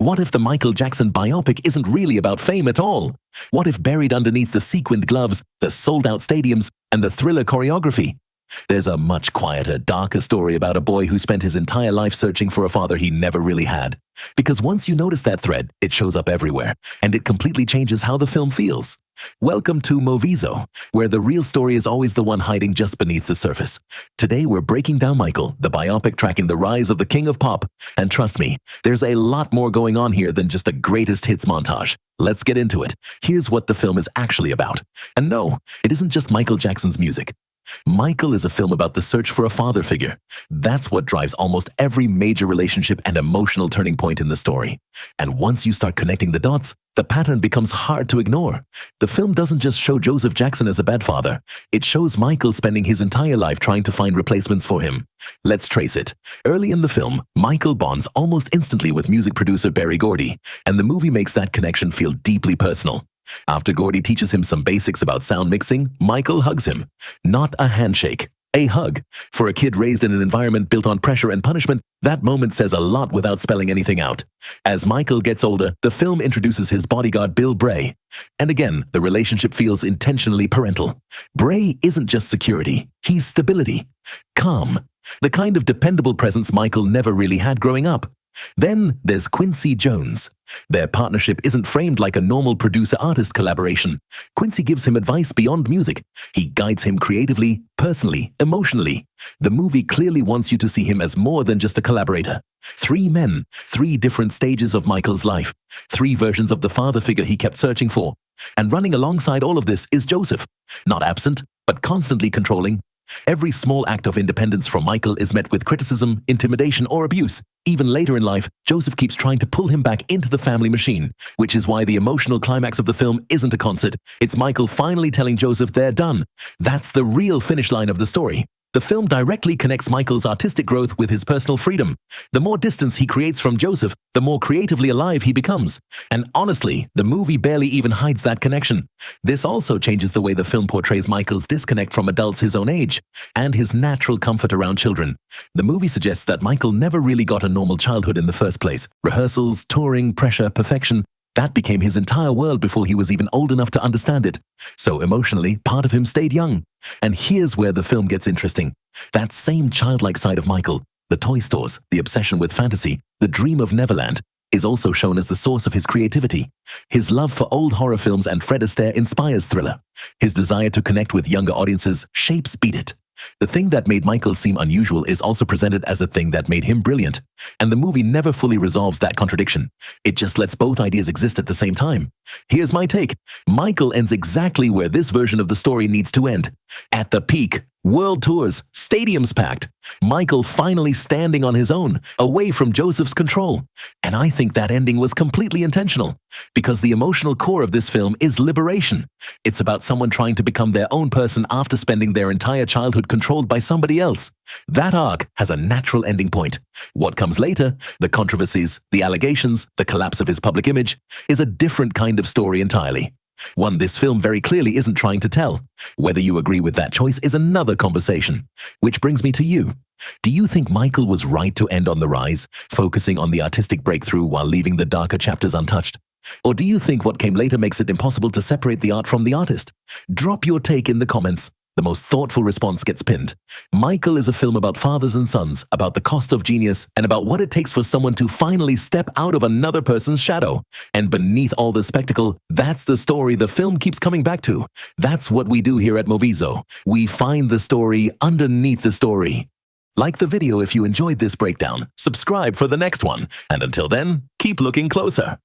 What if the Michael Jackson biopic isn't really about fame at all? What if buried underneath the sequined gloves, the sold-out stadiums, and the thriller choreography, there's a much quieter, darker story about a boy who spent his entire life searching for a father he never really had? Because once you notice that thread, it shows up everywhere, and it completely changes how the film feels. Welcome to Movizo, where the real story is always the one hiding just beneath the surface. Today we're breaking down Michael, the biopic tracking the rise of the king of pop. And trust me, there's a lot more going on here than just a greatest hits montage. Let's get into it. Here's what the film is actually about. And no, it isn't just Michael Jackson's music. Michael is a film about the search for a father figure. That's what drives almost every major relationship and emotional turning point in the story. And once you start connecting the dots, the pattern becomes hard to ignore. The film doesn't just show Joseph Jackson as a bad father. It shows Michael spending his entire life trying to find replacements for him. Let's trace it. Early in the film, Michael bonds almost instantly with music producer Berry Gordy, and the movie makes that connection feel deeply personal. After Gordy teaches him some basics about sound mixing, Michael hugs him. Not a handshake, a hug. For a kid raised in an environment built on pressure and punishment, that moment says a lot without spelling anything out. As Michael gets older, the film introduces his bodyguard Bill Bray. And again, the relationship feels intentionally parental. Bray isn't just security, he's stability. Calm. The kind of dependable presence Michael never really had growing up. Then there's Quincy Jones. Their partnership isn't framed like a normal producer-artist collaboration. Quincy gives him advice beyond music. He guides him creatively, personally, emotionally. The movie clearly wants you to see him as more than just a collaborator. Three men, three different stages of Michael's life, three versions of the father figure he kept searching for. And running alongside all of this is Joseph. Not absent, but constantly controlling. Every small act of independence from Michael is met with criticism, intimidation, or abuse. Even later in life, Joseph keeps trying to pull him back into the family machine, which is why the emotional climax of the film isn't a concert. It's Michael finally telling Joseph they're done. That's the real finish line of the story. The film directly connects Michael's artistic growth with his personal freedom. The more distance he creates from Joseph, the more creatively alive he becomes. And honestly, the movie barely even hides that connection. This also changes the way the film portrays Michael's disconnect from adults his own age, and his natural comfort around children. The movie suggests that Michael never really got a normal childhood in the first place. Rehearsals, touring, pressure, perfection. That became his entire world before he was even old enough to understand it. So emotionally, part of him stayed young. And here's where the film gets interesting. That same childlike side of Michael, the toy stores, the obsession with fantasy, the dream of Neverland, is also shown as the source of his creativity. His love for old horror films and Fred Astaire inspires thriller. His desire to connect with younger audiences shapes Beat It. The thing that made Michael seem unusual is also presented as the thing that made him brilliant. And the movie never fully resolves that contradiction. It just lets both ideas exist at the same time. Here's my take. Michael ends exactly where this version of the story needs to end. At the peak. World tours, stadiums packed. Michael finally standing on his own, away from Joseph's control. And I think that ending was completely intentional, because the emotional core of this film is liberation. It's about someone trying to become their own person after spending their entire childhood controlled by somebody else. That arc has a natural ending point. What comes later, the controversies, the allegations, the collapse of his public image, is a different kind of story entirely. One this film very clearly isn't trying to tell. Whether you agree with that choice is another conversation. Which brings me to you. Do you think Michael was right to end on the rise, focusing on the artistic breakthrough while leaving the darker chapters untouched? Or do you think what came later makes it impossible to separate the art from the artist? Drop your take in the comments. The most thoughtful response gets pinned. Michael is a film about fathers and sons, about the cost of genius, and about what it takes for someone to finally step out of another person's shadow. And beneath all the spectacle, that's the story the film keeps coming back to. That's what we do here at Movizo. We find the story underneath the story. Like the video if you enjoyed this breakdown, subscribe for the next one, and until then, keep looking closer.